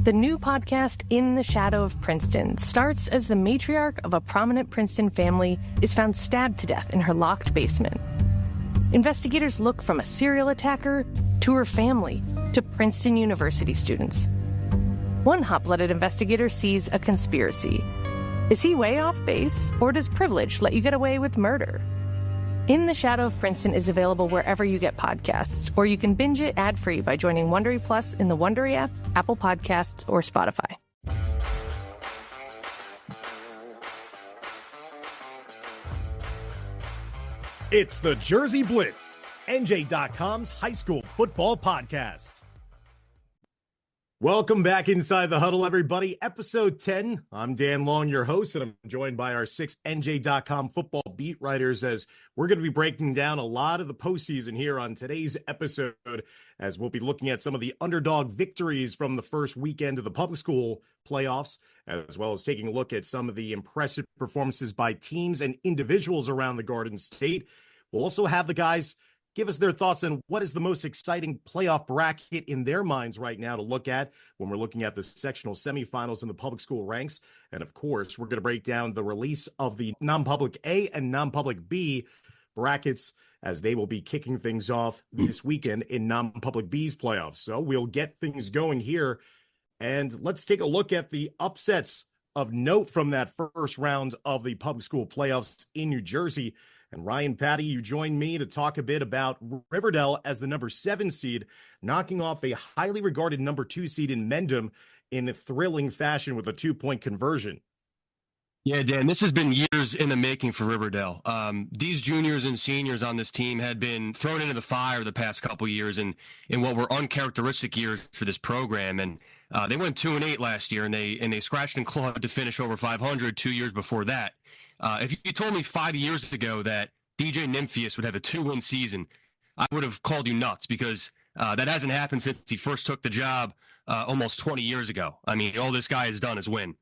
The new podcast, In the Shadow of Princeton, starts as the matriarch of a prominent Princeton family is found stabbed to death in her locked basement. Investigators look from a serial attacker to her family to Princeton University students. One hot-blooded investigator sees a conspiracy. Is he way off base, or does privilege let you get away with murder? In the Shadow of Princeton is available wherever you get podcasts, or you can binge it ad-free by joining Wondery Plus in the Wondery app, Apple Podcasts, or Spotify. It's the Jersey Blitz, NJ.com's high school football podcast. Welcome back inside the huddle, everybody. Episode 10. I'm Dan Long, your host, and I'm joined by our 6 NJ.com football beat writers as we're going to be breaking down a lot of the postseason here on today's episode, as we'll be looking at some of the underdog victories from the first weekend of the public school playoffs, as well as taking a look at some of the impressive performances by teams and individuals around the Garden State. We'll also have the guys give us their thoughts on what is the most exciting playoff bracket in their minds right now to look at when we're looking at the sectional semifinals in the public school ranks. And of course, we're going to break down the release of the non-public A and non-public B brackets as they will be kicking things off this weekend in non-public B's playoffs. So we'll get things going here. And let's take a look at the upsets of note from that first round of the public school playoffs in New Jersey. And Ryan, Patti, you joined me to talk a bit about Riverdale as the number 7 seed, knocking off a highly regarded number 2 seed in Mendham in a thrilling fashion with a 2-point conversion. Yeah, Dan, this has been years in the making for Riverdale. These juniors and seniors on this team had been thrown into the fire the past couple years in what were uncharacteristic years for this program. And they went 2-8 last year, and they scratched and clawed to finish over 500 2 years before that. If you told me 5 years ago that DJ Nymphius would have a 2-win season, I would have called you nuts because that hasn't happened since he first took the job almost 20 years ago. I mean, all this guy has done is win.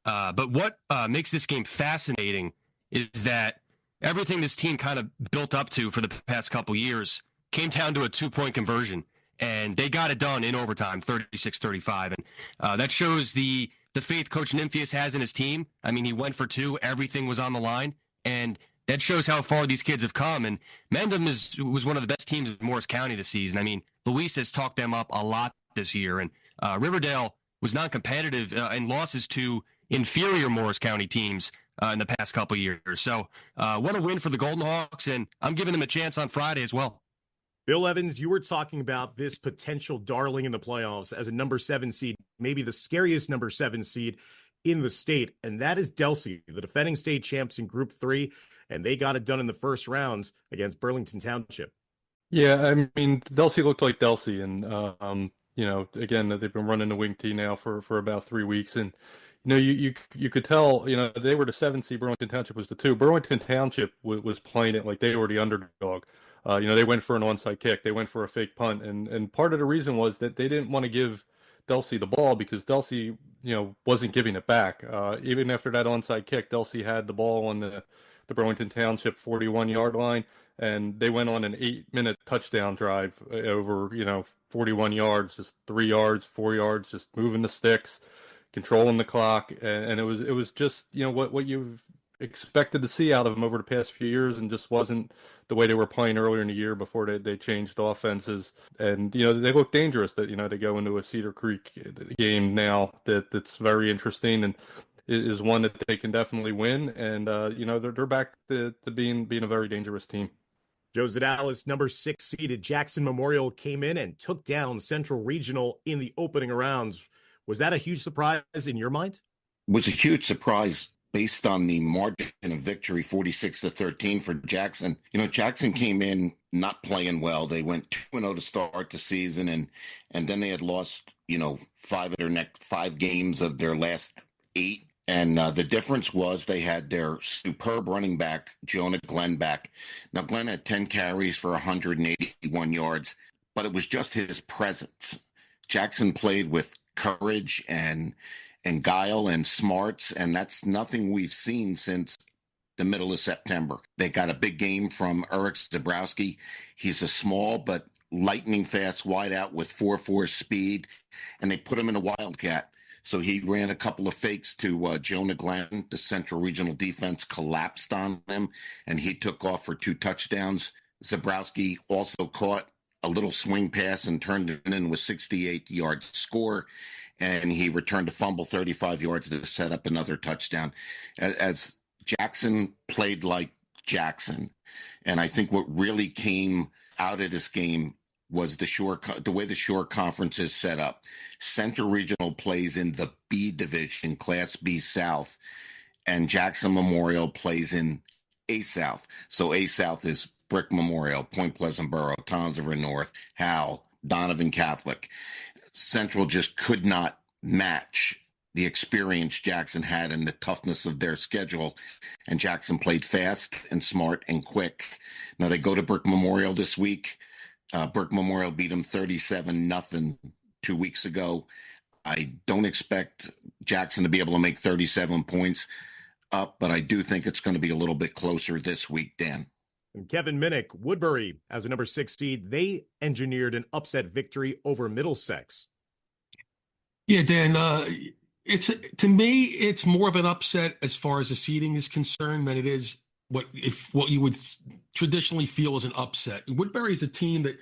But what makes this game fascinating is that everything this team kind of built up to for the past couple years came down to a 2-point conversion, and they got it done in overtime, 36-35. And that shows the faith Coach Nymphius has in his team. I mean, he went for 2. Everything was on the line. And that shows how far these kids have come. And Mendham was one of the best teams in Morris County this season. I mean, Luis has talked them up a lot this year. And Riverdale was non-competitive in losses to inferior Morris County teams in the past couple years. So what a win for the Golden Hawks. And I'm giving them a chance on Friday as well. Bill Evans, you were talking about this potential darling in the playoffs as a number 7 seed, maybe the scariest number 7 seed in the state, and that is Delsea, the defending state champs in Group 3, and they got it done in the first rounds against Burlington Township. Yeah, I mean, Delsea looked like Delsea, and again, they've been running the wing tee now for about 3 weeks, and you could tell, they were the 7 seed, Burlington Township was the 2. Burlington Township was playing it like they were the underdog. They went for an onside kick. They went for a fake punt. And part of the reason was that they didn't want to give Delsea the ball because Delsea, wasn't giving it back. Even after that onside kick, Delsea had the ball on the Burlington Township 41-yard line, and they went on an 8-minute touchdown drive over, 41 yards, just 3 yards, 4 yards, just moving the sticks, controlling the clock. And it was just, what you've expected to see out of them over the past few years, and just wasn't the way they were playing earlier in the year before they changed offenses. And they look dangerous. That they go into a Cedar Creek game now that's very interesting and is one that they can definitely win. And they're back to being a very dangerous team. Joe Zedalis, number 6 seeded Jackson Memorial, came in and took down Central Regional in the opening rounds. Was that a huge surprise in your mind? It was a huge surprise based on the margin of victory, 46-13 for Jackson. Jackson came in not playing well. They went 2-0 to start the season, and then they had lost, 5 of their next 5 games of their last 8. And the difference was they had their superb running back, Jonah Glenn, back. Now, Glenn had 10 carries for 181 yards, but it was just his presence. Jackson played with courage and guile and smarts, and that's nothing we've seen since the middle of September. They got a big game from Eric Zabrowski. He's a small but lightning fast wide out with 4.4 speed, and they put him in a wildcat. So he ran a couple of fakes to Jonah Glenn. The Central Regional defense collapsed on him, and he took off for 2 touchdowns. Zabrowski also caught a little swing pass and turned it in with 68-yard score, and he returned a fumble 35 yards to set up another touchdown. As Jackson played like Jackson, and I think what really came out of this game was the way the Shore Conference is set up. Central Regional plays in the B division, Class B South, and Jackson Memorial plays in A South. So A South is Brick Memorial, Point Pleasant Borough, Townsend North, Howell, Donovan Catholic. Central just could not match the experience Jackson had and the toughness of their schedule. And Jackson played fast and smart and quick. Now they go to Brick Memorial this week. Brick Memorial beat them 37-0 2 weeks ago. I don't expect Jackson to be able to make 37 points up, but I do think it's going to be a little bit closer this week, Dan. And Kevin Minnick, Woodbury, as a number 6 seed, they engineered an upset victory over Middlesex. Yeah, Dan, to me, it's more of an upset as far as the seeding is concerned than it is what you would traditionally feel as an upset. Woodbury is a team that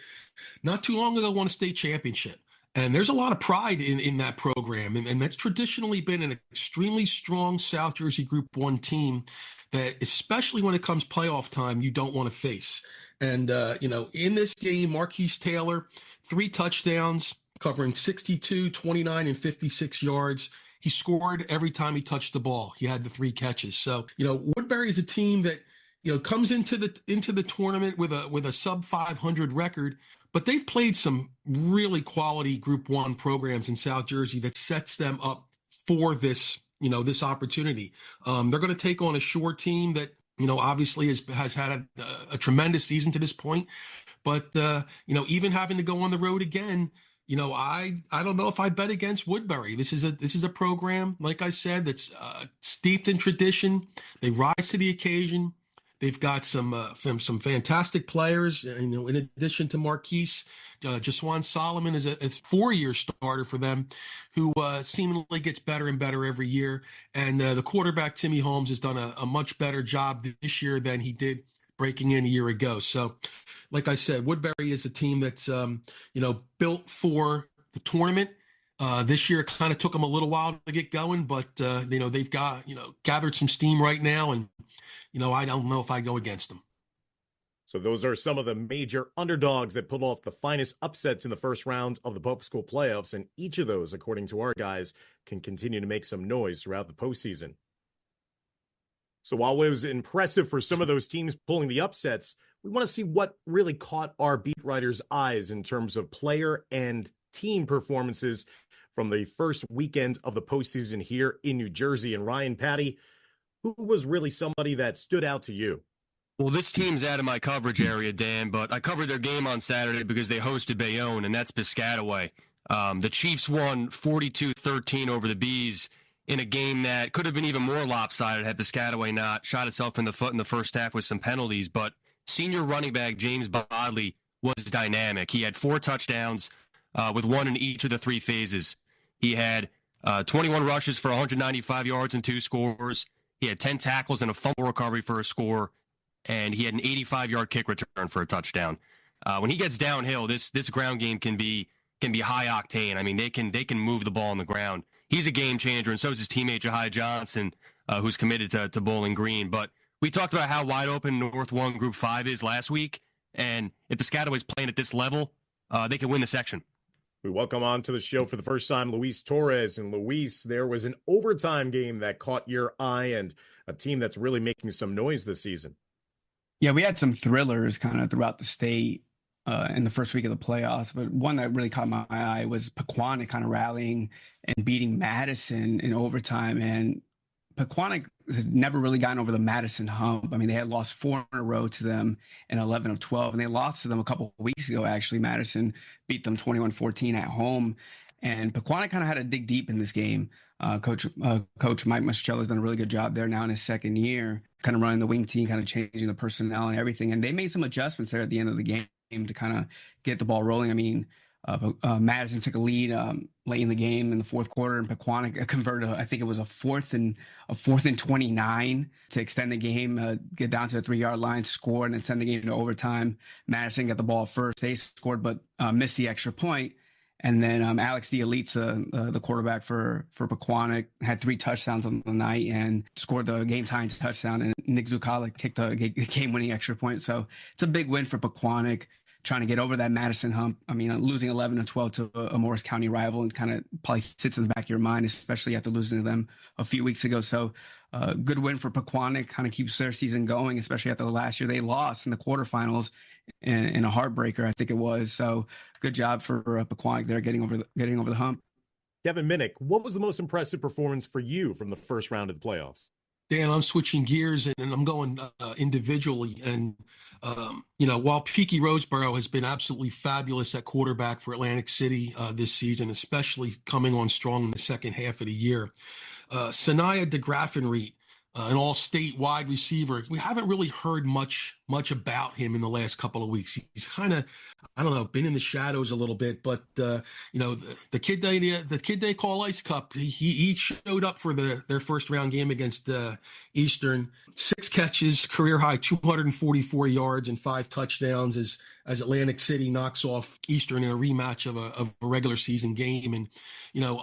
not too long ago won a state championship. And there's a lot of pride in that program. And that's traditionally been an extremely strong South Jersey Group 1 team that, especially when it comes playoff time, you don't want to face. And, in this game, Marquise Taylor, 3 touchdowns, covering 62, 29, and 56 yards. He scored every time he touched the ball. He had the 3 catches. So, Woodbury is a team that, comes into the tournament with a sub 500 record, but they've played some really quality Group 1 programs in South Jersey that sets them up for this, this opportunity. They're going to take on a Shore team that, obviously has had a tremendous season to this point, but, even having to go on the road again, I don't know if I bet against Woodbury. This is a program, like I said, that's steeped in tradition. They rise to the occasion. They've got some fantastic players. In addition to Marquise, Jaswan Solomon is a 4-year starter for them, who seemingly gets better and better every year. And the quarterback Timmy Holmes has done a much better job this year than he did breaking in a year ago. So, like I said, Woodbury is a team that's, built for the tournament. This year, it kind of took them a little while to get going, but, they've got, gathered some steam right now. And, I don't know if I go against them. So those are some of the major underdogs that pulled off the finest upsets in the first round of the Pope School playoffs. And each of those, according to our guys, can continue to make some noise throughout the postseason. So while it was impressive for some of those teams pulling the upsets, we want to see what really caught our beat writers' eyes in terms of player and team performances from the first weekend of the postseason here in New Jersey. And Ryan, Patti, who was really somebody that stood out to you? Well, this team's out of my coverage area, Dan, but I covered their game on Saturday because they hosted Bayonne, and that's Piscataway. The Chiefs won 42-13 over the Bees in a game that could have been even more lopsided had Piscataway not shot itself in the foot in the first half with some penalties. But senior running back James Bodley was dynamic. He had 4 touchdowns with 1 in each of the 3 phases. He had 21 rushes for 195 yards and 2 scores. He had 10 tackles and a fumble recovery for a score, and he had an 85-yard kick return for a touchdown. When he gets downhill, this ground game can be high octane. I mean, they can move the ball on the ground. He's a game changer, and so is his teammate Jahai Johnson, who's committed to Bowling Green. But we talked about how wide open North 1 Group 5 is last week, and if Piscataway's playing at this level, they can win the section. We welcome on to the show for the first time Luis Torres. And Luis, there was an overtime game that caught your eye and a team that's really making some noise this season. Yeah, we had some thrillers kind of throughout the state in the first week of the playoffs, but one that really caught my eye was Pequannock kind of rallying and beating Madison in overtime. And Pequannock has never really gotten over the Madison hump. I mean, they had lost 4 in a row to them in 11 of 12, and they lost to them a couple of weeks ago, actually. Madison beat them 21-14 at home, and Pequannock kind of had to dig deep in this game. Coach Mike Mastrello has done a really good job there now in his second year, kind of running the wing team, kind of changing the personnel and everything, and they made some adjustments there at the end of the game. to kind of get the ball rolling. I mean, Madison took a lead late in the game in the fourth quarter, and Pequannock converted. I think it was a fourth and 29 to extend the game, get down to the 3-yard line, score, and then send the game to overtime. Madison got the ball first. They scored, but missed the extra point. And then Alex Dialitza, the quarterback for Pequannock, had 3 touchdowns on the night and scored the game-tying touchdown. And Nick Zucala kicked the game-winning extra point. So it's a big win for Pequannock, trying to get over that Madison hump. I mean, losing 11-12 to a Morris County rival and kind of probably sits in the back of your mind, especially after losing to them a few weeks ago. So good win for Pequannock, kind of keeps their season going, especially after the last year they lost in the quarterfinals in a heartbreaker, I think it was. So good job for Pequannock there, getting over the hump. Kevin Minnick, what was the most impressive performance for you from the first round of the playoffs? Dan, I'm switching gears and I'm going individually. And, while Peaky Roseborough has been absolutely fabulous at quarterback for Atlantic City this season, especially coming on strong in the second half of the year, Sanaya DeGraffenried, an all-state wide receiver, we haven't really heard much about him in the last couple of weeks. He's kind of, I don't know, been in the shadows a little bit, but the kid they call Ice Cup, he showed up for their first round game against Eastern. 6 catches, career high 244 yards and 5 touchdowns as Atlantic City knocks off Eastern in a rematch of a regular season game. And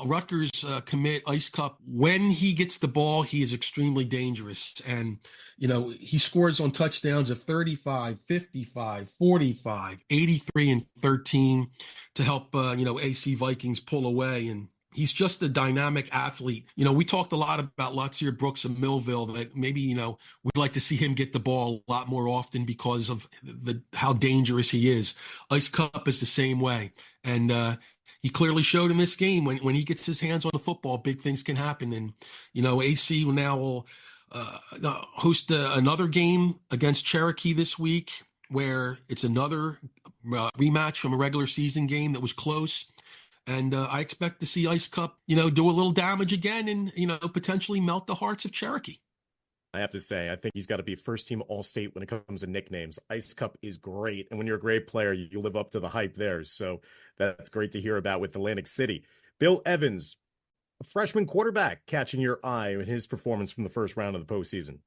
Rutgers commit Ice Cup, when he gets the ball, he is extremely dangerous. And he scores on touchdowns of 35, 55, 45, 83, and 13 to help AC Vikings pull away. And he's just a dynamic athlete. We talked a lot about Lotzier Brooks of Millville, that maybe, we'd like to see him get the ball a lot more often because of how dangerous he is. Ice Cup is the same way. And he clearly showed in this game when he gets his hands on the football, big things can happen. And, AC will host another game against Cherokee this week, where it's another rematch from a regular season game that was close. And I expect to see Ice Cup, do a little damage again and, potentially melt the hearts of Cherokee. I have to say, I think he's got to be first team All-State when it comes to nicknames. Ice Cup is great. And when you're a great player, you live up to the hype there. So that's great to hear about with Atlantic City. Bill Evans, a freshman quarterback, catching your eye in his performance from the first round of the postseason.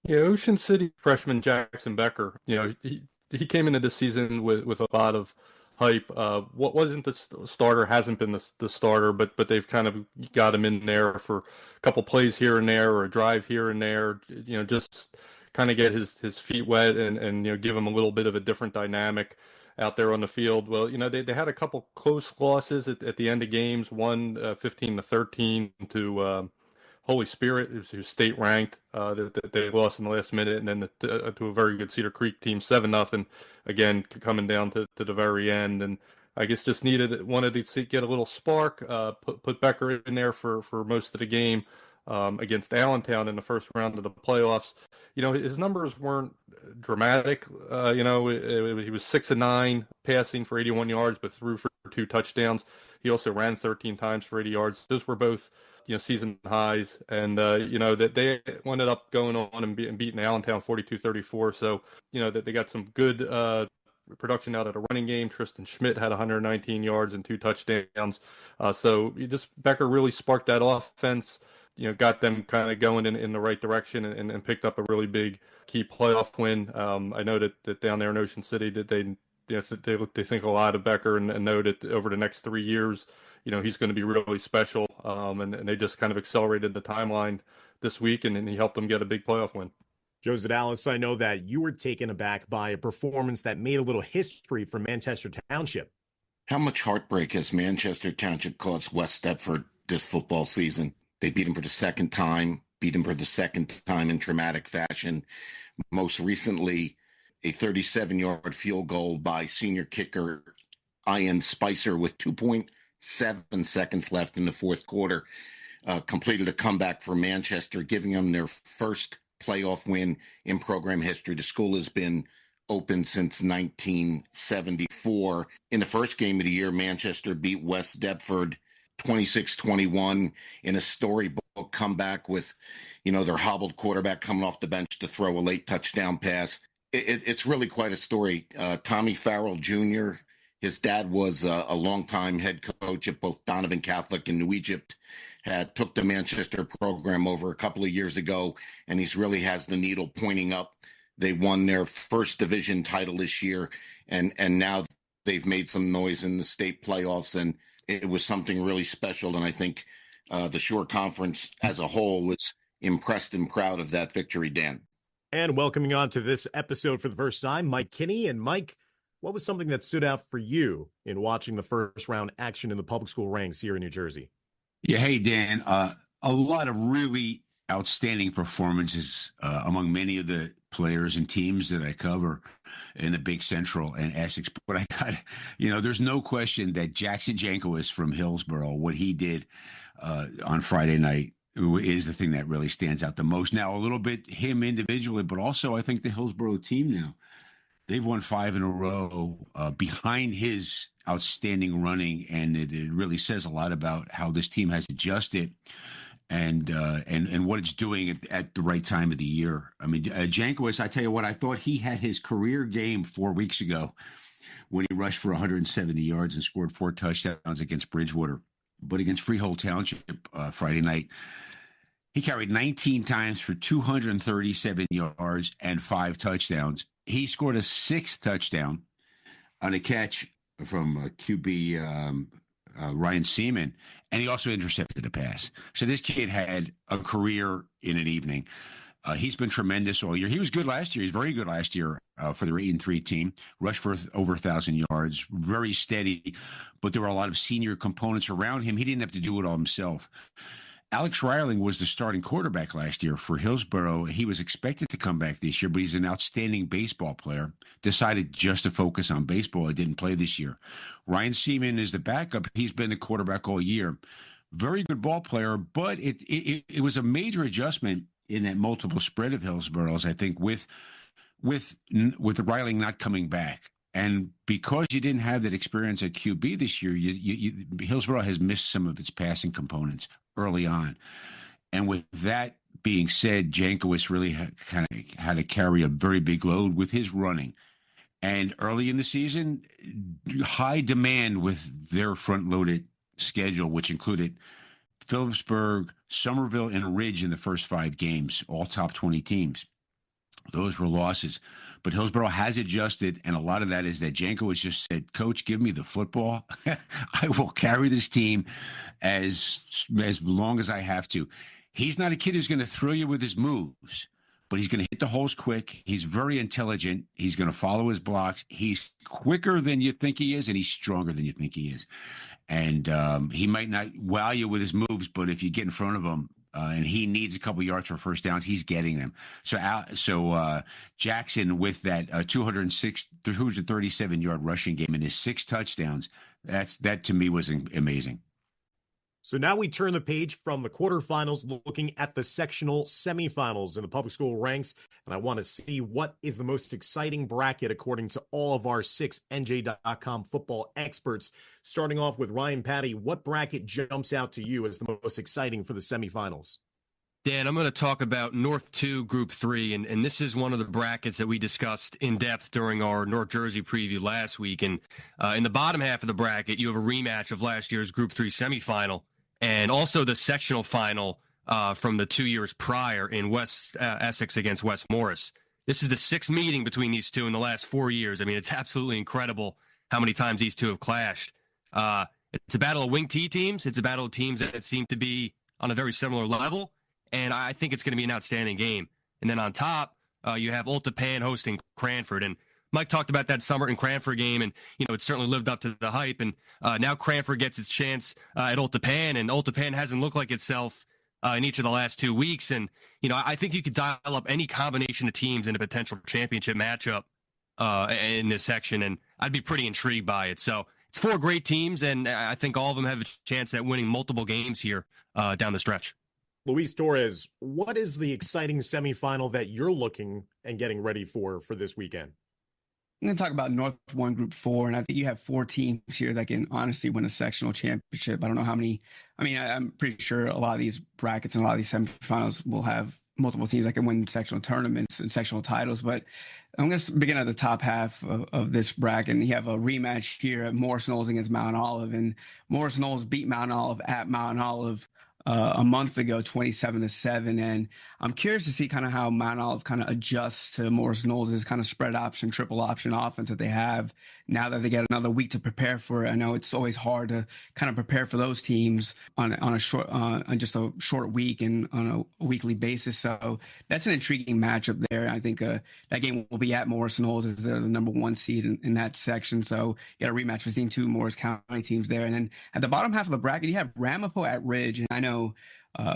Yeah, Ocean City freshman Jackson Becker, he came into this season with a lot of hype. What wasn't the starter hasn't been the starter, but they've kind of got him in there for a couple plays here and there, or a drive here and there, just kind of get his feet wet and give him a little bit of a different dynamic out there on the field. Well, they had a couple close losses at the end of games, one 15-13 to Holy Spirit, who's state ranked, that they lost in the last minute, and then to a very good Cedar Creek team, 7-0, again coming down to the very end. And I guess just wanted to get a little spark, put Becker in there for most of the game against Allentown in the first round of the playoffs. His numbers weren't dramatic. He was 6-9 passing for 81 yards, but threw for 2 touchdowns. He also ran 13 times for 80 yards. Those were both season highs, and that they ended up going on and beating Allentown 42-34. So that they got some good production out of the running game. Tristan Schmidt had 119 yards and 2 touchdowns. So Becker really sparked that offense. Got them kind of going in the right direction, and picked up a really big key playoff win. I know that down there in Ocean City that they think a lot of Becker and know that over the next 3 years, he's going to be really special. And they just kind of accelerated the timeline this week, and he helped them get a big playoff win. Joe Zedalis, I know that you were taken aback by a performance that made a little history for Manchester Township. How much heartbreak has Manchester Township caused West Deptford this football season? They beat him for the second time in traumatic fashion. Most recently, a 37-yard field goal by senior kicker Ian Spicer with 2.7 seconds left in the fourth quarter completed a comeback for Manchester, giving them their first playoff win in program history. The school has been open since 1974. In the first game of the year, Manchester beat West Deptford 26-21 in a storybook comeback with, their hobbled quarterback coming off the bench to throw a late touchdown pass. It's really quite a story. Tommy Farrell Jr., his dad was a longtime head coach at both Donovan Catholic and New Egypt, took the Manchester program over a couple of years ago, and he's really has the needle pointing up. They won their first division title this year, and now they've made some noise in the state playoffs, and it was something really special. And I think the Shore Conference as a whole was impressed and proud of that victory, Dan. And welcoming on to this episode for the first time, Mike Kinney. And Mike, what was something that stood out for you in watching the first round action in the public school ranks here in New Jersey? Yeah, hey, Dan. A lot of really outstanding performances among many of the players and teams that I cover in the Big Central and Essex. But I got, there's no question that Jackson Jankowicz from Hillsborough, what he did on Friday night, is the thing that really stands out the most. Now, a little bit him individually, but also I think the Hillsborough team now. They've won 5 in a row behind his outstanding running, and it really says a lot about how this team has adjusted and what it's doing at the right time of the year. I mean, Jankowicz, I tell you what, I thought he had his career game 4 weeks ago when he rushed for 170 yards and scored 4 touchdowns against Bridgewater. But against Freehold Township Friday night, he carried 19 times for 237 yards and 5 touchdowns. He scored a 6th touchdown on a catch from QB Ryan Seaman, and he also intercepted a pass. So this kid had a career in an evening. He's been tremendous all year. He was good last year. He's very good last year for their 8-3 team. Rushed for over 1,000 yards, very steady. But there were a lot of senior components around him. He didn't have to do it all himself. Alex Reiling was the starting quarterback last year for Hillsborough. He was expected to come back this year, but he's an outstanding baseball player. Decided just to focus on baseball. He didn't play this year. Ryan Seaman is the backup. He's been the quarterback all year. Very good ball player, but it was a major adjustment in that multiple spread of Hillsborough's, I think, with Reiling not coming back. And because you didn't have that experience at QB this year, Hillsborough has missed some of its passing components early on. And with that being said, Jankowicz really had to carry a very big load with his running. And early in the season, high demand with their front-loaded schedule, which included Phillipsburg, Somerville, and Ridge in the first 5 games, all top 20 teams. Those were losses. But Hillsborough has adjusted, and a lot of that is that Jankowicz just said, Coach, give me the football. I will carry this team as long as I have to. He's not a kid who's going to thrill you with his moves, but he's going to hit the holes quick. He's very intelligent. He's going to follow his blocks. He's quicker than you think he is, and he's stronger than you think he is. And he might not wow you with his moves, but if you get in front of him, and he needs a couple yards for first downs, he's getting them. So Jackson with that 237-yard rushing game and his 6 touchdowns, that to me was amazing. So now we turn the page from the quarterfinals, looking at the sectional semifinals in the public school ranks. And I want to see what is the most exciting bracket according to all of our 6NJ.com football experts. Starting off with Ryan, Patti, what bracket jumps out to you as the most exciting for the semifinals? Dan, I'm going to talk about North 2, Group 3, and this is one of the brackets that we discussed in depth during our North Jersey preview last week. And in the bottom half of the bracket, you have a rematch of last year's Group 3 semifinal, and also the sectional final from the 2 years prior in West Essex against West Morris. This is the 6th meeting between these two in the last 4 years. I mean, it's absolutely incredible how many times these two have clashed. It's a battle of wing T teams. It's a battle of teams that seem to be on a very similar level, and I think it's going to be an outstanding game. And then on top, you have Old Tappan hosting Cranford, and Mike talked about that summer in Cranford game, and, it certainly lived up to the hype. And now Cranford gets its chance at Old Tappan, and Old Tappan hasn't looked like itself in each of the last 2 weeks. And, I think you could dial up any combination of teams in a potential championship matchup in this section, and I'd be pretty intrigued by it. So it's 4 great teams, and I think all of them have a chance at winning multiple games here down the stretch. Luis Torres, what is the exciting semifinal that you're looking and getting ready for this weekend? I'm going to talk about North 1, Group 4, and I think you have 4 teams here that can honestly win a sectional championship. I don't know how many. I mean, I'm pretty sure a lot of these brackets and a lot of these semifinals will have multiple teams that can win sectional tournaments and sectional titles. But I'm going to begin at the top half of this bracket. And you have a rematch here at Morris Knolls against Mount Olive. And Morris Knolls beat Mount Olive at Mount Olive a month ago, 27-7. And I'm curious to see kind of how Mount Olive kind of adjusts to Morris Knolls' kind of spread option, triple option offense that they have now that they get another week to prepare for it. I know it's always hard to kind of prepare for those teams on just a short week and on a weekly basis. So that's an intriguing matchup there. I think that game will be at Morris Knolls as they're the number 1 seed in that section. So you got a rematch between 2 Morris County teams there. And then at the bottom half of the bracket, you have Ramapo at Ridge. And I know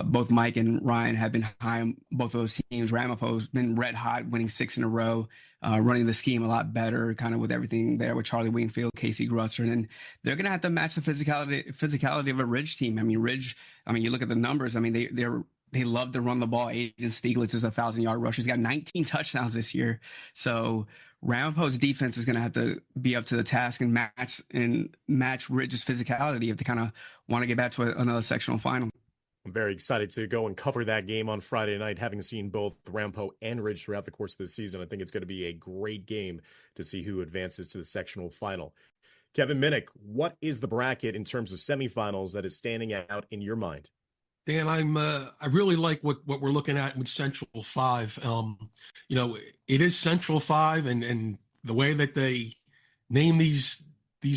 both Mike and Ryan have been high on both of those teams. Ramapo's been red hot, winning 6 in a row, running the scheme a lot better, kind of with everything there with Charlie Wingfield, Casey Grusser, and then they're going to have to match the physicality of a Ridge team. I mean, Ridge. I mean, you look at the numbers. I mean, they love to run the ball. Aiden Stieglitz is a 1,000-yard rusher. He's got 19 touchdowns this year. So Ramapo's defense is going to have to be up to the task and match Ridge's physicality if they kind of want to get back to another sectional final. I'm very excited to go and cover that game on Friday night, having seen both Ramapo and Ridge throughout the course of the season. I think it's going to be a great game to see who advances to the sectional final. Kevin Minnick, what is the bracket in terms of semifinals that is standing out in your mind? Dan, I really like what we're looking at with Central 5. It is Central 5, and the way that they name these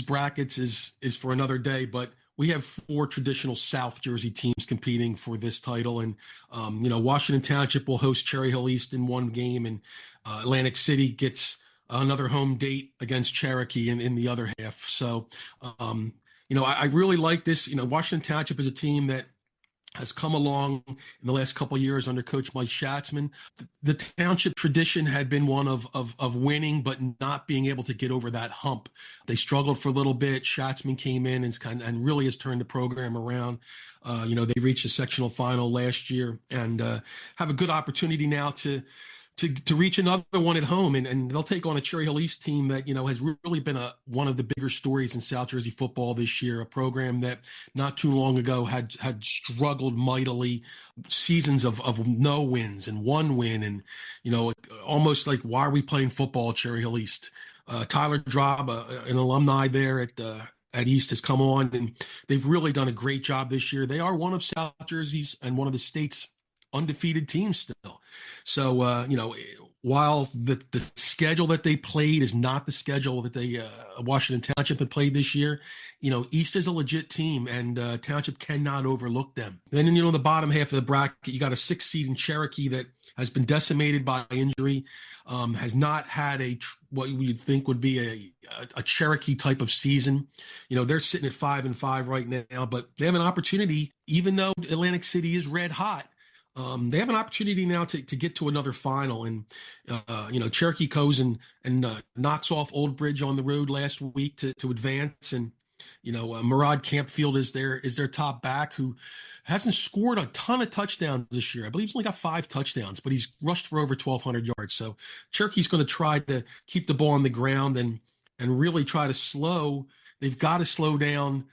brackets is for another day, but we have 4 traditional South Jersey teams competing for this title. And, Washington Township will host Cherry Hill East in one game, and Atlantic City gets another home date against Cherokee in the other half. So, I really like this. Washington Township is a team that has come along in the last couple of years under Coach Mike Schatzman. The Township tradition had been one of winning, but not being able to get over that hump. They struggled for a little bit. Schatzman came in and really has turned the program around. They reached the sectional final last year and have a good opportunity now to reach another one at home, and they'll take on a Cherry Hill East team that has really been one of the bigger stories in South Jersey football this year. A program that not too long ago had struggled mightily, seasons of no wins and 1 win, and almost like, why are we playing football at Cherry Hill East? Tyler Drob, an alumni there at East, has come on, and they've really done a great job this year. They are one of South Jersey's and one of the state's undefeated teams still. So, while the schedule that they played is not the schedule that they Washington Township had played this year, East is a legit team, and Township cannot overlook them. Then in the bottom half of the bracket, you got a 6 seed in Cherokee that has been decimated by injury, has not had what you'd think would be a Cherokee type of season. They're sitting at 5-5 right now, but they have an opportunity, even though Atlantic City is red hot. They have an opportunity now to get to another final, and Cherokee goes and knocks off Old Bridge on the road last week to advance, and Murad Campfield is their top back, who hasn't scored a ton of touchdowns this year. I believe he's only got 5 touchdowns, but he's rushed for over 1,200 yards. So Cherokee's going to try to keep the ball on the ground and really try to slow. They've got to slow down,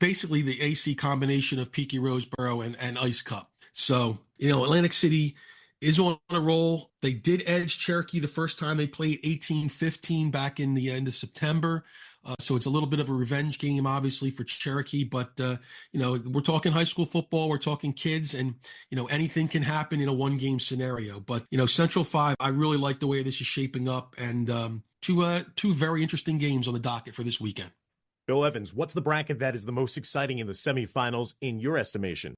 basically the AC combination of Peaky Roseboro and Ice Cup. So, Atlantic City is on a roll. They did edge Cherokee the first time they played 18-15 back in the end of September. So it's a little bit of a revenge game, obviously, for Cherokee. But, we're talking high school football. We're talking kids. And, anything can happen in a one-game scenario. But, Central 5, I really like the way this is shaping up. And two very interesting games on the docket for this weekend. Bill Evans, what's the bracket that is the most exciting in the semifinals in your estimation?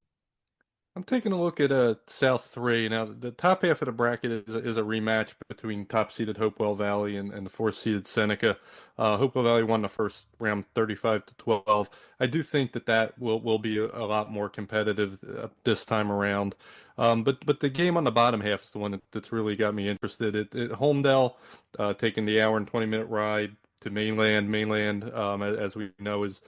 I'm taking a look at South 3. Now, the top half of the bracket is a rematch between top-seeded Hopewell Valley and the 4th-seeded Seneca. Hopewell Valley won the first round 35-12. I do think that will be a lot more competitive this time around. But the game on the bottom half is the one that's really got me interested. Holmdel taking the hour and 20-minute ride to Mainland. Mainland, as we know, is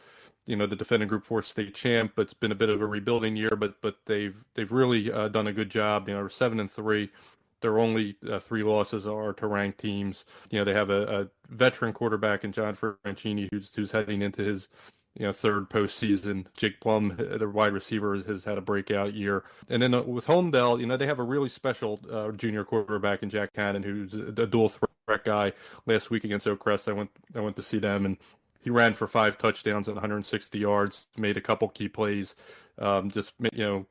the defending Group 4 state champ, but it's been a bit of a rebuilding year, but they've really done a good job. They're 7-3. Their only 3 losses are to ranked teams. They have a veteran quarterback in John Franchini who's heading into his third postseason. Jake Plum, their wide receiver, has had a breakout year. And then with Holmdel, they have a really special junior quarterback in Jack Cannon, who's a dual threat guy. Last week against Oak Crest, I went to see them, and he ran for 5 touchdowns and 160 yards, made a couple key plays, just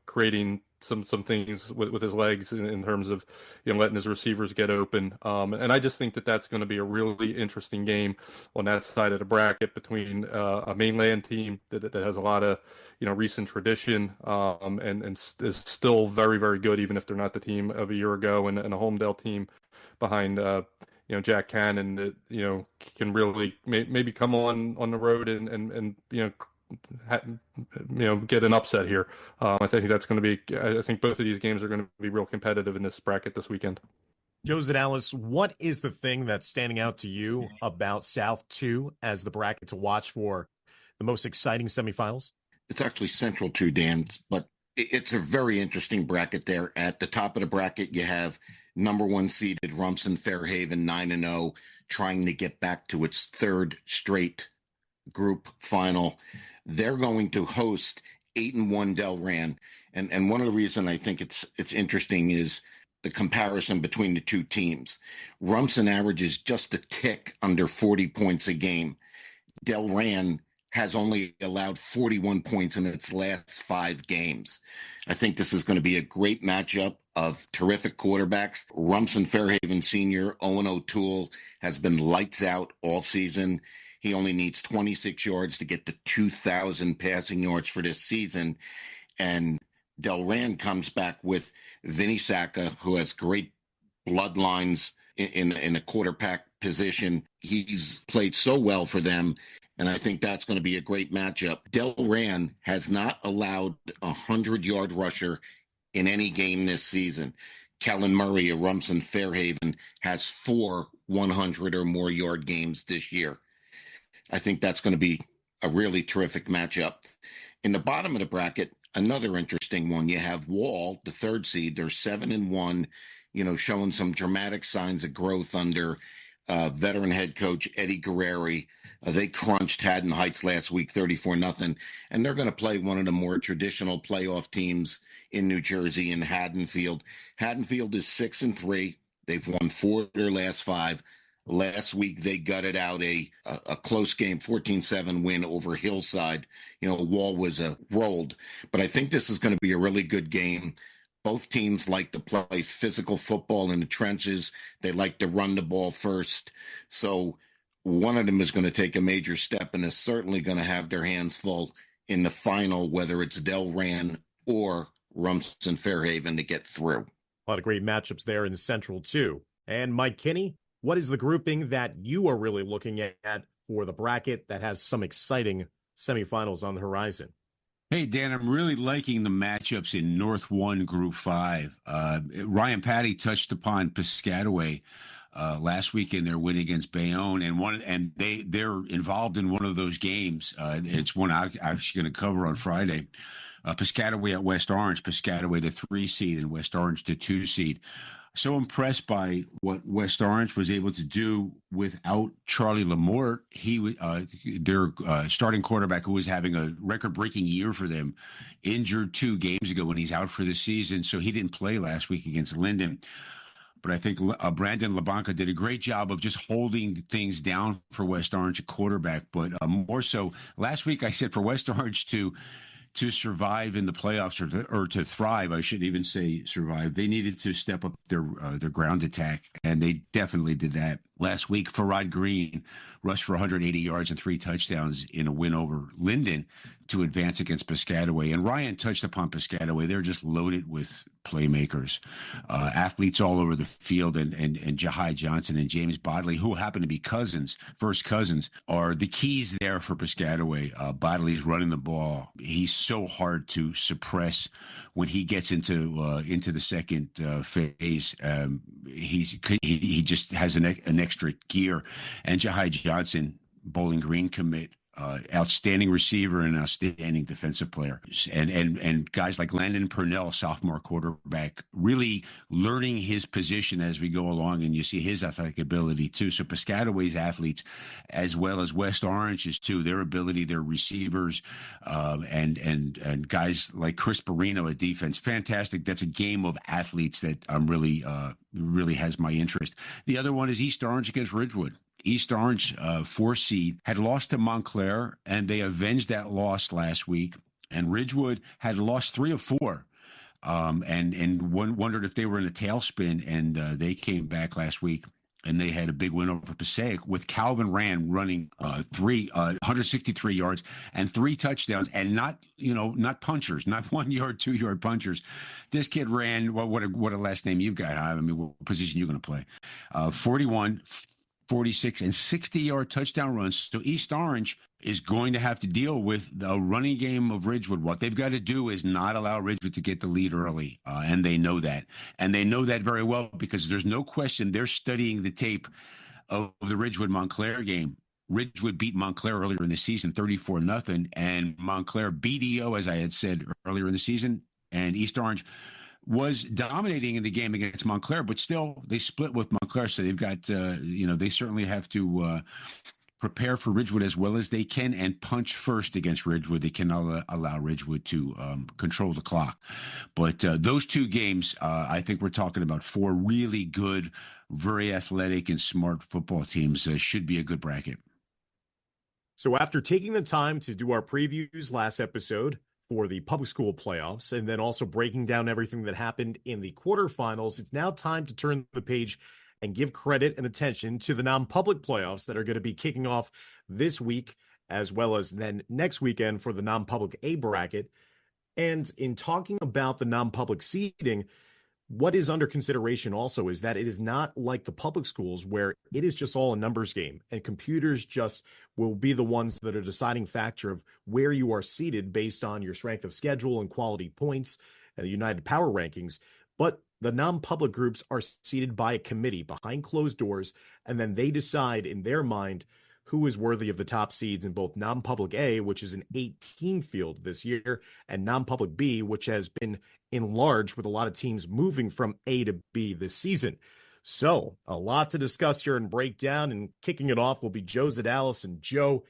creating some things with his legs in terms of letting his receivers get open. And I just think that's going to be a really interesting game on that side of the bracket between a Mainland team that has a lot of recent tradition and is still very, very good, even if they're not the team of a year ago, and a Holmdel team behind Jack Cannon that can really maybe come on the road and get an upset here. I think that's going to be. I think both of these games are going to be real competitive in this bracket this weekend. Joe Zedalis, what is the thing that's standing out to you about South 2 as the bracket to watch for the most exciting semifinals? It's actually Central 2, Dan, but it's a very interesting bracket there. At the top of the bracket, you have number 1 seeded Rumson-Fair 9-0, trying to get back to its 3rd straight group final. They're going to host 8-1 Delran. And one of the reasons I think it's interesting is the comparison between the two teams. Rumson averages just a tick under 40 points a game. Delran has only allowed 41 points in its last 5 games. I think this is going to be a great matchup of terrific quarterbacks. Rumson-Fairhaven senior Owen O'Toole has been lights out all season. He only needs 26 yards to get to 2,000 passing yards for this season. And Delran comes back with Vinny Sacca, who has great bloodlines in a quarterback position. He's played so well for them, and I think that's going to be a great matchup. Delran has not allowed a 100-yard rusher in any game this season. Kellen Murray of Rumson-Fairhaven has 4 100 or more yard games this year. I think that's going to be a really terrific matchup. In the bottom of the bracket, another interesting one. You have Wall, the 3rd seed. They're 7-1, showing some dramatic signs of growth under veteran head coach Eddie Guerreri. They crunched Haddon Heights last week, 34-0, and they're going to play one of the more traditional playoff teams in New Jersey in Haddonfield. Haddonfield is 6-3. They've won 4 of their last 5. Last week, they gutted out a close game, 14-7 win over Hillside. Wall was rolled. But I think this is going to be a really good game. Both teams like to play physical football in the trenches. They like to run the ball first. So one of them is going to take a major step and is certainly going to have their hands full in the final, whether it's Delran or Rumson-Fairhaven to get through. A lot of great matchups there in Central, too. And Mike Kinney, what is the grouping that you are really looking at for the bracket that has some exciting semifinals on the horizon? Hey, Dan, I'm really liking the matchups in North 1, Group 5. Ryan Patti touched upon Piscataway last week in their win against Bayonne, and they're involved in one of those games. It's one I'm actually going to cover on Friday. Piscataway at West Orange, Piscataway the 3 seed and West Orange the 2 seed. So impressed by what West Orange was able to do without Charlie Lamort. Their starting quarterback, who was having a record-breaking year for them, injured 2 games ago when he's out for the season, so he didn't play last week against Linden. But I think Brandon LaBanca did a great job of just holding things down for West Orange at quarterback. But more so, last week I said for West Orange to survive in the playoffs or to thrive, I shouldn't even say survive. They needed to step up their ground attack, and they definitely did that. Last week, Farad Green rushed for 180 yards and 3 touchdowns in a win over Linden to advance against Piscataway. And Ryan touched upon Piscataway. They're just loaded with playmakers, athletes all over the field, and Jahai Johnson and James Bodley, who happen to be first cousins, are the keys there for Piscataway. Bodley's running the ball. He's so hard to suppress when he gets into the second phase. He just has an extra gear. And Jahai Johnson, Bowling Green commit, outstanding receiver and outstanding defensive player. And guys like Landon Purnell, sophomore quarterback, really learning his position as we go along, and you see his athletic ability too. So Piscataway's athletes, as well as West Orange's too, their ability, their receivers, and guys like Chris Barino at defense, fantastic. That's a game of athletes that I'm really has my interest. The other one is East Orange against Ridgewood. East Orange, 4 seed, had lost to Montclair, and they avenged that loss last week. And Ridgewood had lost 3 of 4, and wondered if they were in a tailspin. And they came back last week, and they had a big win over Passaic with Calvin Rand running 163 yards and 3 touchdowns, and not punchers, not 1 yard, 2 yard punchers. This kid ran what a last name you've got. I mean, what position you going to play? 41. 46 and 60-yard touchdown runs. So East Orange is going to have to deal with the running game of Ridgewood. What they've got to do is not allow Ridgewood to get the lead early, and they know that. And they know that very well, because there's no question they're studying the tape of the Ridgewood-Montclair game. Ridgewood beat Montclair earlier in the season 34-0, and Montclair beat EO, as I had said earlier in the season, and East Orange was dominating in the game against Montclair, but still they split with Montclair. So they've got, they certainly have to prepare for Ridgewood as well as they can and punch first against Ridgewood. They cannot allow Ridgewood to control the clock. But those 2 games, I think we're talking about 4 really good, very athletic and smart football teams. Should be a good bracket. So after taking the time to do our previews last episode for the public school playoffs, and then also breaking down everything that happened in the quarterfinals, it's now time to turn the page and give credit and attention to the non-public playoffs that are going to be kicking off this week, as well as then next weekend for the non-public A bracket. And in talking about the non-public seeding, what is under consideration also is that it is not like the public schools where it is just all a numbers game, and computers just will be the ones that are deciding factor of where you are seated based on your strength of schedule and quality points and the United Power rankings. But the non-public groups are seated by a committee behind closed doors, and then they decide in their mind who is worthy of the top seeds in both non-public A, which is an 18 field this year, and non-public B, which has been enlarged with a lot of teams moving from A to B this season. So a lot to discuss here and break down, and kicking it off will be Joe Zedalis. And Joe,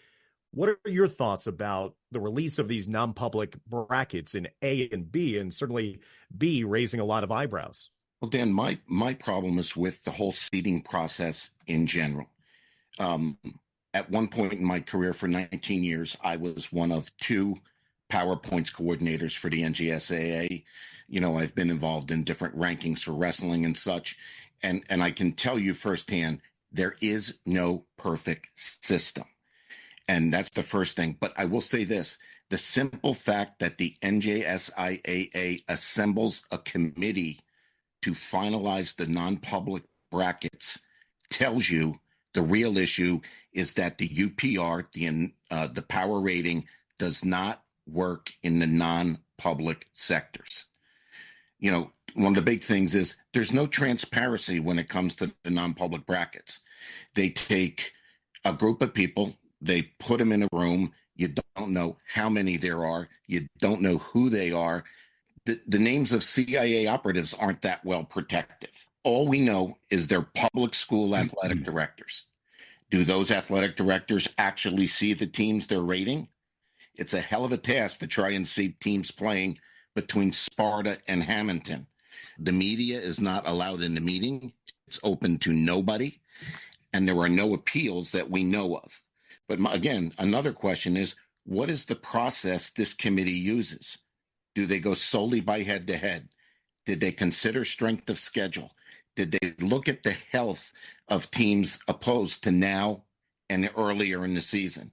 what are your thoughts about the release of these non-public brackets in A and B, and certainly B raising a lot of eyebrows? Well, Dan, my problem is with the whole seeding process in general. At one point in my career for 19 years, I was one of 2 PowerPoints coordinators for the NJSAA. I've been involved in different rankings for wrestling and such. And I can tell you firsthand, there is no perfect system. And that's the first thing. But I will say this, the simple fact that the NJSIAA assembles a committee to finalize the non-public brackets tells you the real issue is that the UPR, the power rating, does not work in the non-public sectors. One of the big things is there's no transparency when it comes to the non-public brackets. They take a group of people, they put them in a room. You don't know how many there are. You don't know who they are. The names of CIA operatives aren't that well protected. All we know is they're public school athletic directors. Do those athletic directors actually see the teams they're rating? It's a hell of a task to try and see teams playing between Sparta and Hamilton. The media is not allowed in the meeting. It's open to nobody. And there are no appeals that we know of. But again, another question is, what is the process this committee uses? Do they go solely by head-to-head? Did they consider strength of schedule? Did they look at the health of teams opposed to now and earlier in the season?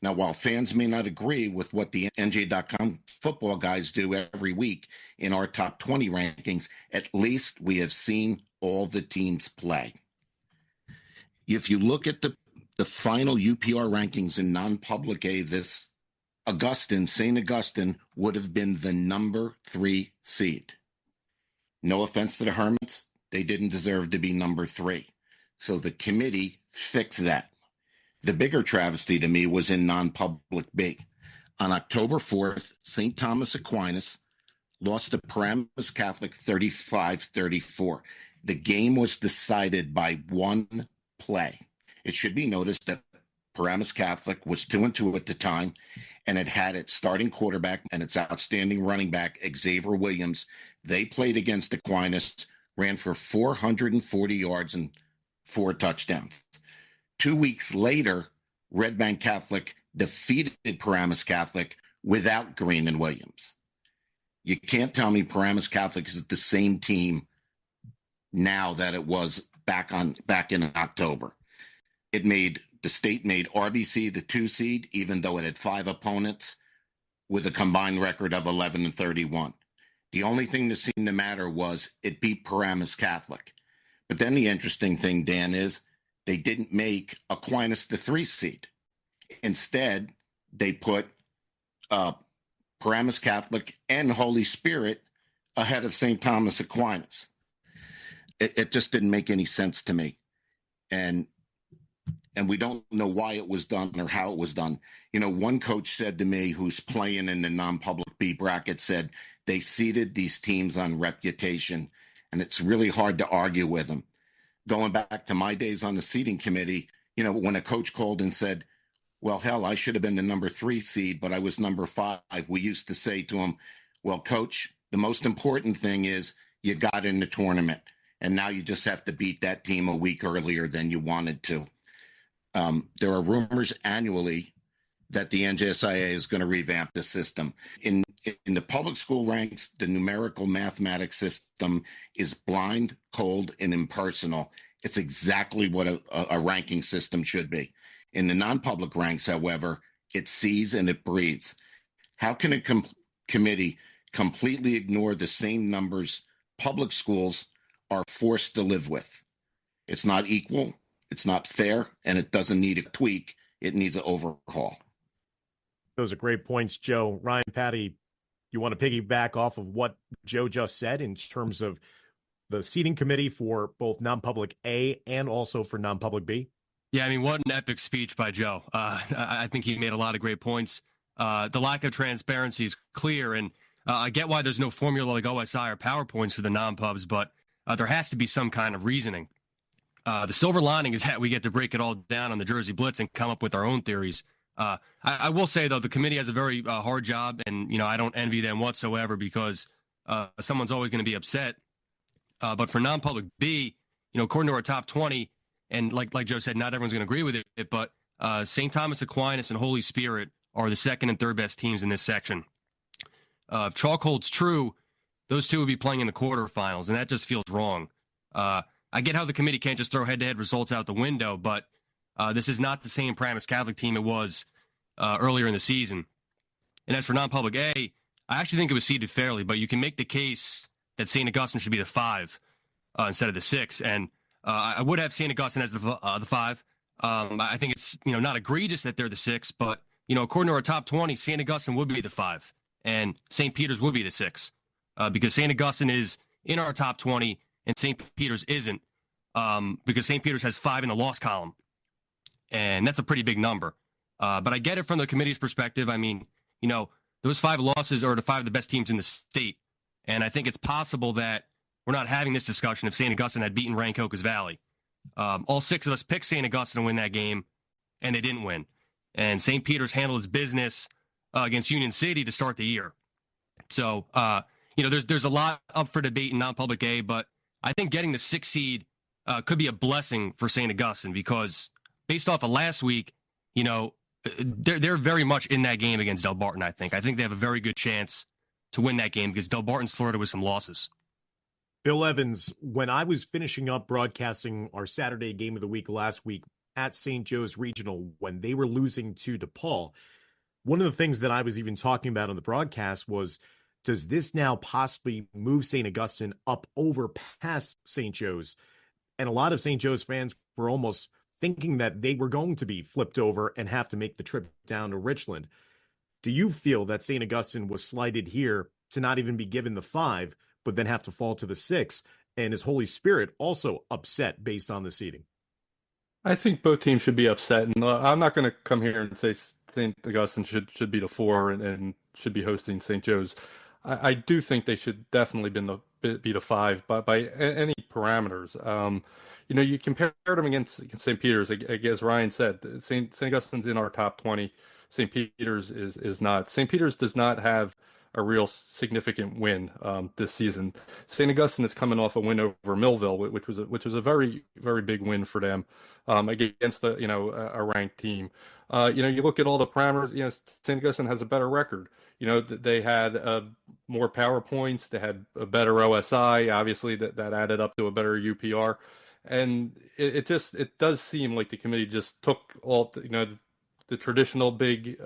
Now, while fans may not agree with what the NJ.com football guys do every week in our top 20 rankings, at least we have seen all the teams play. If you look at the final UPR rankings in non-public A, this St. Augustine would have been the number 3 seed. No offense to the Hermits, they didn't deserve to be number 3. So the committee fixed that. The bigger travesty to me was in non-public B. On October 4th, St. Thomas Aquinas lost to Paramus Catholic 35-34. The game was decided by one play. It should be noticed that Paramus Catholic was 2-2 at the time, and it had its starting quarterback and its outstanding running back, Xavier Williams. They played against Aquinas, ran for 440 yards and 4 touchdowns. 2 weeks later, Red Bank Catholic defeated Paramus Catholic without Green and Williams. You can't tell me Paramus Catholic is the same team now that it was back in October. The state made RBC the 2 seed, even though it had 5 opponents with a combined record of 11-31. The only thing that seemed to matter was it beat Paramus Catholic. But then the interesting thing, Dan, is they didn't make Aquinas the 3 seed. Instead, they put Paramus Catholic and Holy Spirit ahead of St. Thomas Aquinas. It just didn't make any sense to me. And we don't know why it was done or how it was done. You know, one coach said to me, who's playing in the non-public B bracket, said they seeded these teams on reputation, and it's really hard to argue with them. Going back to my days on the seeding committee, you know, when a coach called and said, well, hell, I should have been the number 3 seed, but I was number 5. We used to say to him, well, coach, the most important thing is you got in the tournament, and now you just have to beat that team a week earlier than you wanted to. There are rumors annually that the NJSIA is going to revamp the system. In the public school ranks, the numerical mathematics system is blind, cold, and impersonal. It's exactly what a ranking system should be. In the non-public ranks, however, it sees and it breathes. How can a committee completely ignore the same numbers public schools are forced to live with? It's not equal. It's not fair, and it doesn't need a tweak. It needs an overhaul. Those are great points, Joe. Ryan, Patti, you want to piggyback off of what Joe just said in terms of the seating committee for both non-public A and also for non-public B? Yeah, I mean, what an epic speech by Joe. I think he made a lot of great points. The lack of transparency is clear, and I get why there's no formula like OSI or PowerPoints for the non-pubs, but there has to be some kind of reasoning. The silver lining is that we get to break it all down on the Jersey Blitz and come up with our own theories. I will say, though, the committee has a very hard job, and, you know, I don't envy them whatsoever because someone's always going to be upset. But for non-public B, you know, according to our top 20, and like Joe said, not everyone's going to agree with it, but St. Thomas Aquinas and Holy Spirit are the second and third best teams in this section. If chalk holds true, those two would be playing in the quarterfinals, and that just feels wrong. I get how the committee can't just throw head-to-head results out the window, but this is not the same Paramus Catholic team it was earlier in the season. And as for non-public A, I actually think it was seeded fairly, but you can make the case that St. Augustine should be the 5 instead of the 6. And I would have St. Augustine as the 5. I think it's, you know, not egregious that they're the 6, but, you know, according to our top 20, St. Augustine would be the 5, and St. Peter's would be the 6, because St. Augustine is in our top 20 and St. Peter's isn't, because St. Peter's has 5 in the loss column, and that's a pretty big number. But I get it from the committee's perspective. I mean, you know, those 5 losses are the 5 of the best teams in the state, and I think it's possible that we're not having this discussion if St. Augustine had beaten Rancocas Valley. All 6 of us picked St. Augustine to win that game, and they didn't win. And St. Peter's handled its business against Union City to start the year. So, you know, there's a lot up for debate in non-public A, but I think getting the 6 seed could be a blessing for St. Augustine because based off of last week, you know, they're very much in that game against Del Barton, I think. I think they have a very good chance to win that game because Del Barton's flirted with some losses. Bill Evans, when I was finishing up broadcasting our Saturday game of the week last week at St. Joe's Regional, when they were losing to DePaul, one of the things that I was even talking about on the broadcast was, does this now possibly move St. Augustine up over past St. Joe's? And a lot of St. Joe's fans were almost thinking that they were going to be flipped over and have to make the trip down to Richland. Do you feel that St. Augustine was slighted here to not even be given the 5, but then have to fall to the 6? And is Holy Spirit also upset based on the seeding? I think both teams should be upset, and I'm not going to come here and say St. Augustine should be the 4 and should be hosting St. Joe's. I do think they should definitely be the 5, but by any parameters. You compare them against St. Peter's, as Ryan said. St. Augustine's in our top 20. St. Peter's is not. St. Peter's does not have a real significant win this season. St. Augustine is coming off a win over Millville, which was a very, very big win for them against a ranked team. You look at all the parameters. St. Augustine has a better record. They had more power points. They had a better OSI. Obviously, that added up to a better UPR. And it does seem like the committee just took all the traditional big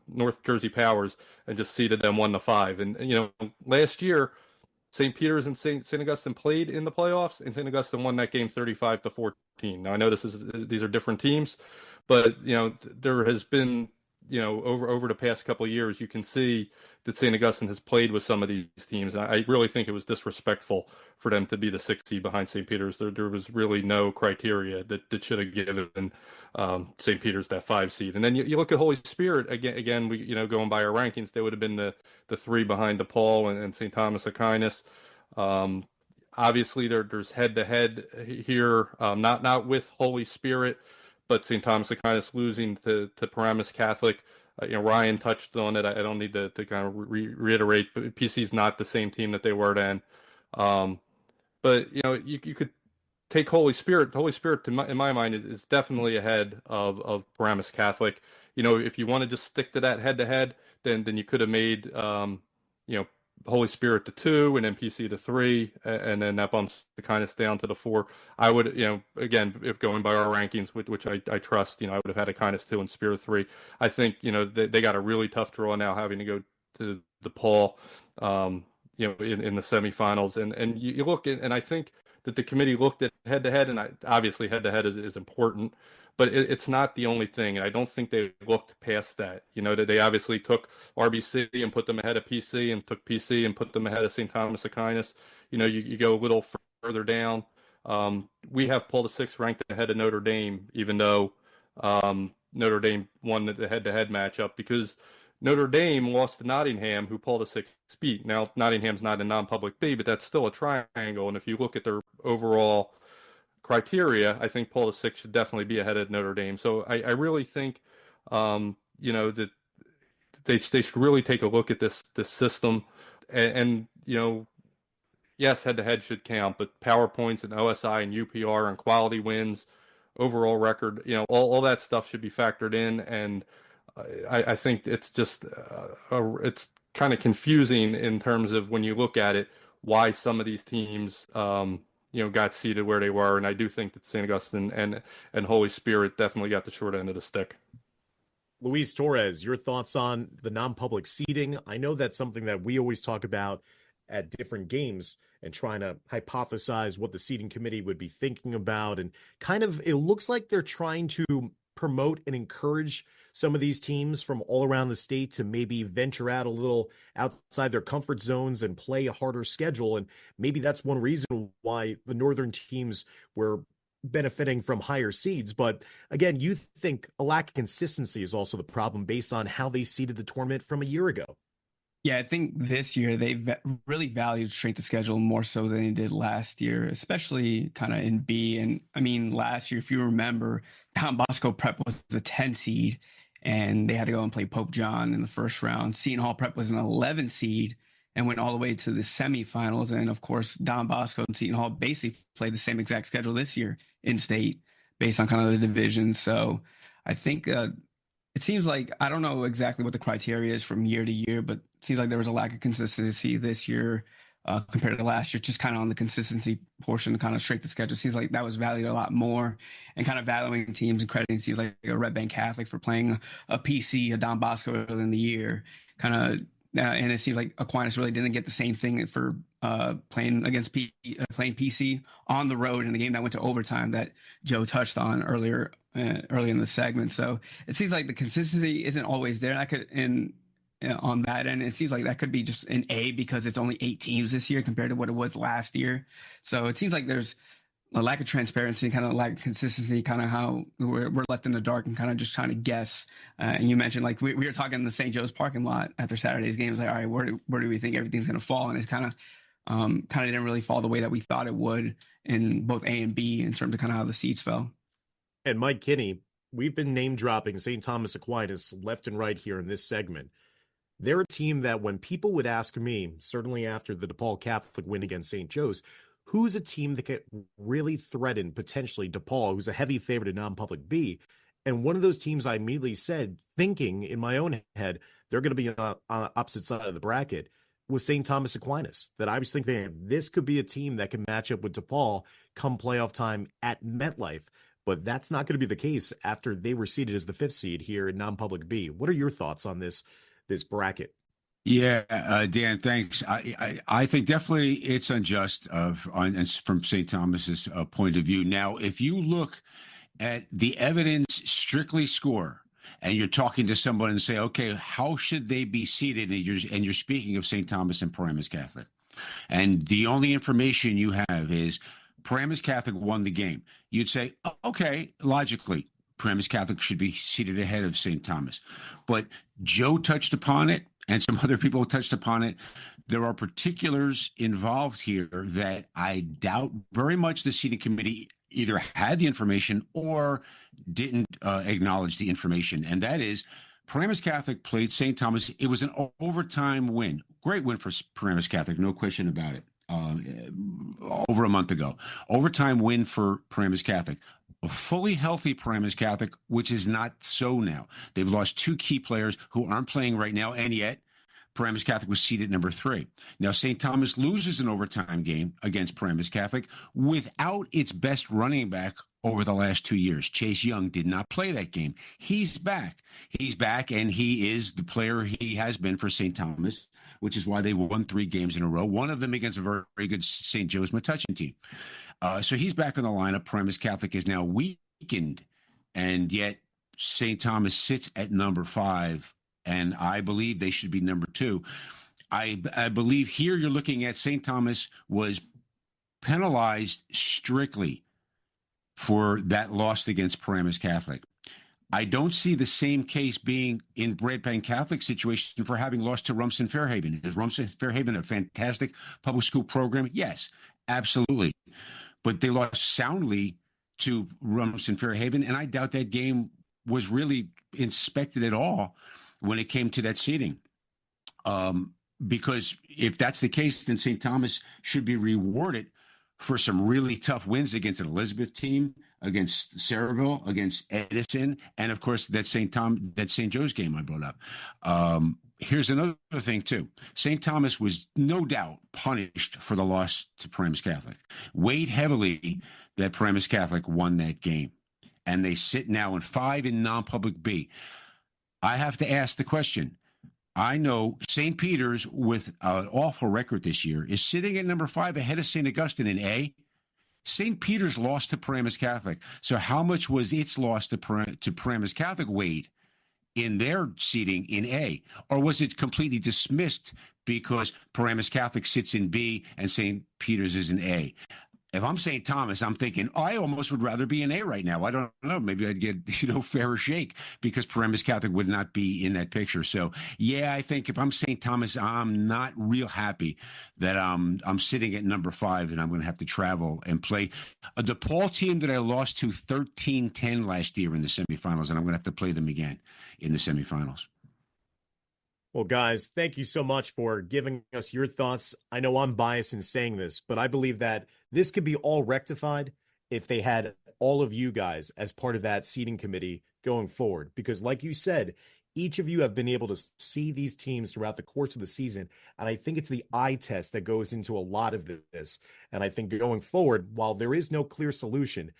North Jersey powers and just seeded them 1-5. And last year St. Peter's and St. Augustine played in the playoffs, and St. Augustine won that game 35-14. Now I know these are different teams, but there has been over the past couple of years, you can see that St. Augustine has played with some of these teams. And I really think it was disrespectful for them to be the 6th seed behind St. Peter's. There was really no criteria that should have given St. Peter's that 5 seed. And then you look at Holy Spirit again. We going by our rankings, they would have been the 3 behind DePaul and St. Thomas Aquinas. Obviously, there's head-to-head here, not with Holy Spirit, but St. Thomas Aquinas losing to Paramus Catholic. Ryan touched on it. I don't need to kind of reiterate, but PC is not the same team that they were then. But you could take Holy Spirit. Holy Spirit, in my mind, is definitely ahead of Paramus Catholic. If you want to just stick to that head-to-head, then you could have made Holy Spirit to 2 and then PC to 3, and then that bumps Aquinas down to the 4. I would, again, if going by our rankings, which I trust, I would have had Aquinas 2 and Spirit 3. I think, they got a really tough draw now, having to go to DePaul, in the semifinals. And you look at, and I think that the committee looked at head-to-head, and obviously head-to-head is important, but it's not the only thing. And I don't think they looked past that. That they obviously took RBC and put them ahead of PC, and took PC and put them ahead of St. Thomas Aquinas. You go a little further down. We have Paul VI ranked ahead of Notre Dame, even though Notre Dame won the head-to-head matchup, because Notre Dame lost to Nottingham, who Paul VI beat. Now, Nottingham's not a non-public B, but that's still a triangle. And if you look at their overall criteria, I think Paul VI should definitely be ahead of Notre Dame. So I really think, that they should really take a look at this system. And yes, head-to-head should count, but power points and OSI and UPR and quality wins, overall record, all that stuff should be factored in. And I think it's just it's kind of confusing in terms of, when you look at it, why some of these teams got seated where they were. And I do think that St. Augustine and Holy Spirit definitely got the short end of the stick. Luis Torres, your thoughts on the non-public seating? I know that's something that we always talk about at different games, and trying to hypothesize what the seating committee would be thinking about. And kind of, it looks like they're trying to promote and encourage some of these teams from all around the state to maybe venture out a little outside their comfort zones and play a harder schedule. And maybe that's one reason why the northern teams were benefiting from higher seeds. But again, you think a lack of consistency is also the problem based on how they seeded the tournament from a year ago. Yeah, I think this year they really valued strength of schedule more so than they did last year, especially kind of in B. And I mean, last year, if you remember, Don Bosco Prep was the 10 seed, and they had to go and play Pope John in the first round. Seton Hall Prep was an 11 seed and went all the way to the semifinals. And of course, Don Bosco and Seton Hall basically played the same exact schedule this year in state based on kind of the division. So I think it seems like, I don't know exactly what the criteria is from year to year, but it seems like there was a lack of consistency this year compared to last year, just kind of on the consistency portion, kind of straight to schedule. It seems like that was valued a lot more, and kind of valuing teams and crediting teams like a Red Bank Catholic for playing a PC, a Don Bosco early in the year, kind of. And it seems like Aquinas really didn't get the same thing for playing against playing PC on the road in the game that went to overtime that Joe touched on early in the segment. So it seems like the consistency isn't always there. On that end, it seems like that could be just an A because it's only 8 teams this year compared to what it was last year. So it seems like there's a lack of transparency, kind of lack of consistency, kind of how we're left in the dark and kind of just trying to guess. And you mentioned, like, we were talking in the St. Joe's parking lot after Saturday's game. It was like, all right, where do we think everything's going to fall? And it's kind of didn't really fall the way that we thought it would in both A and B in terms of kind of how the seeds fell. And Mike Kinney, we've been name dropping St. Thomas Aquinas left and right here in this segment. They're a team that when people would ask me, certainly after the DePaul Catholic win against St. Joe's, who's a team that could really threaten potentially DePaul, who's a heavy favorite in non-public B? And one of those teams I immediately said, thinking in my own head, they're going to be on the opposite side of the bracket, was St. Thomas Aquinas. That I was thinking this could be a team that can match up with DePaul come playoff time at MetLife. But that's not going to be the case after they were seeded as the 5th seed here in non-public B. What are your thoughts on this bracket? Yeah, Dan, thanks. I think definitely it's unjust from St. Thomas's point of view. Now, if you look at the evidence strictly score, and you're talking to someone and say, okay, how should they be seated? And you're speaking of St. Thomas and Paramus Catholic, and the only information you have is Paramus Catholic won the game. You'd say, okay, logically, Paramus Catholic should be seated ahead of St. Thomas. But Joe touched upon it, and some other people touched upon it. There are particulars involved here that I doubt very much the seating committee either had the information or didn't acknowledge the information. And that is, Paramus Catholic played St. Thomas. It was an overtime win. Great win for Paramus Catholic, no question about it. Over a month ago. Overtime win for Paramus Catholic. A fully healthy Paramus Catholic, which is not so now. They've lost 2 key players who aren't playing right now, and yet Paramus Catholic was seeded number 3. Now, St. Thomas loses an overtime game against Paramus Catholic without its best running back over the last 2 years. Chase Young did not play that game. He's back. He's back, and he is the player he has been for St. Thomas, which is why they won 3 games in a row, one of them against a very, very good St. Joe's Metuchen team. So he's back in the lineup. Paramus Catholic is now weakened, and yet St. Thomas sits at number 5, and I believe they should be number 2. I believe here you're looking at St. Thomas was penalized strictly for that loss against Paramus Catholic. I don't see the same case being in Brad Penn Catholic situation for having lost to Rumson-Fairhaven. Is Rumson-Fairhaven a fantastic public school program? Yes, absolutely. But they lost soundly to Rumson-Fairhaven, and I doubt that game was really inspected at all when it came to that seeding. Because if that's the case, then St. Thomas should be rewarded for some really tough wins against an Elizabeth team, against Saraville, against Edison, and of course that St. Joe's game I brought up. Here's another thing too. St. Thomas was no doubt punished for the loss to Paramus Catholic. Weighed heavily that Paramus Catholic won that game, and they sit now in 5 in non-public B. I have to ask the question. I know St. Peter's, with an awful record this year, is sitting at number 5 ahead of St. Augustine in A. St. Peter's lost to Paramus Catholic. So how much was its loss to Paramus Catholic weighed in their seating in A? Or was it completely dismissed because Paramus Catholic sits in B and St. Peter's is in A? If I'm St. Thomas, I'm thinking, I almost would rather be in A right now. I don't know. Maybe I'd get, fairer shake because Paramus Catholic would not be in that picture. So, yeah, I think if I'm St. Thomas, I'm not real happy that I'm sitting at number 5 and I'm going to have to travel and play a DePaul team that I lost to 13-10 last year in the semifinals, and I'm going to have to play them again in the semifinals. Well, guys, thank you so much for giving us your thoughts. I know I'm biased in saying this, but I believe that this could be all rectified if they had all of you guys as part of that seating committee going forward. Because like you said, each of you have been able to see these teams throughout the course of the season. And I think it's the eye test that goes into a lot of this. And I think going forward, while there is no clear solution,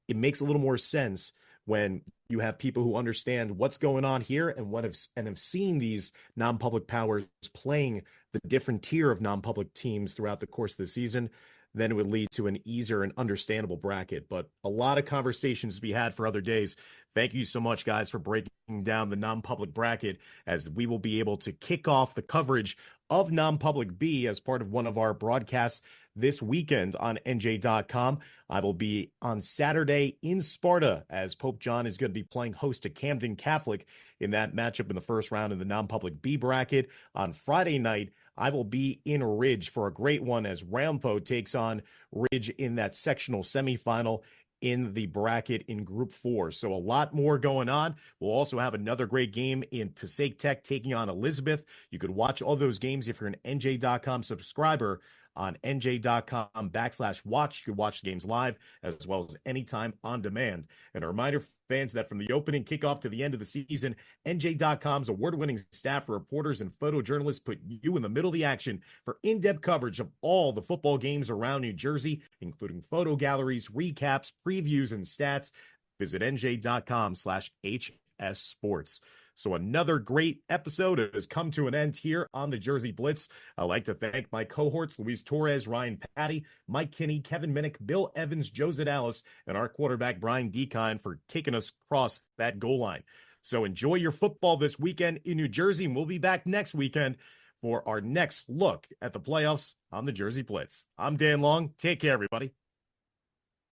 it makes a little more sense when you have people who understand what's going on here and have seen these non-public powers playing the different tier of non-public teams throughout the course of the season, then it would lead to an easier and understandable bracket. But a lot of conversations to be had for other days. Thank you so much, guys, for breaking down the non-public bracket, as we will be able to kick off the coverage of non-public B as part of one of our broadcasts this weekend on NJ.com. I will be on Saturday in Sparta as Pope John is going to be playing host to Camden Catholic in that matchup in the first round in the non-public B bracket. On Friday night, I will be in Ridge for a great one as Ramapo takes on Ridge in that sectional semifinal in the bracket in Group 4. So a lot more going on. We'll also have another great game in Passaic Tech taking on Elizabeth. You could watch all those games if you're an NJ.com subscriber on NJ.com/watch. You can watch the games live as well as anytime on demand. And a reminder for fans that from the opening kickoff to the end of the season, NJ.com's award-winning staff of reporters and photojournalists put you in the middle of the action for in-depth coverage of all the football games around New Jersey, including photo galleries, recaps, previews, and stats. Visit NJ.com/HS Sports. So another great episode has come to an end here on the Jersey Blitz. I'd like to thank my cohorts, Luis Torres, Ryan Patti, Mike Kinney, Kevin Minnick, Bill Evans, Joe Zedalis, and our quarterback, Brian Decon, for taking us across that goal line. So enjoy your football this weekend in New Jersey, and we'll be back next weekend for our next look at the playoffs on the Jersey Blitz. I'm Dan Long. Take care, everybody.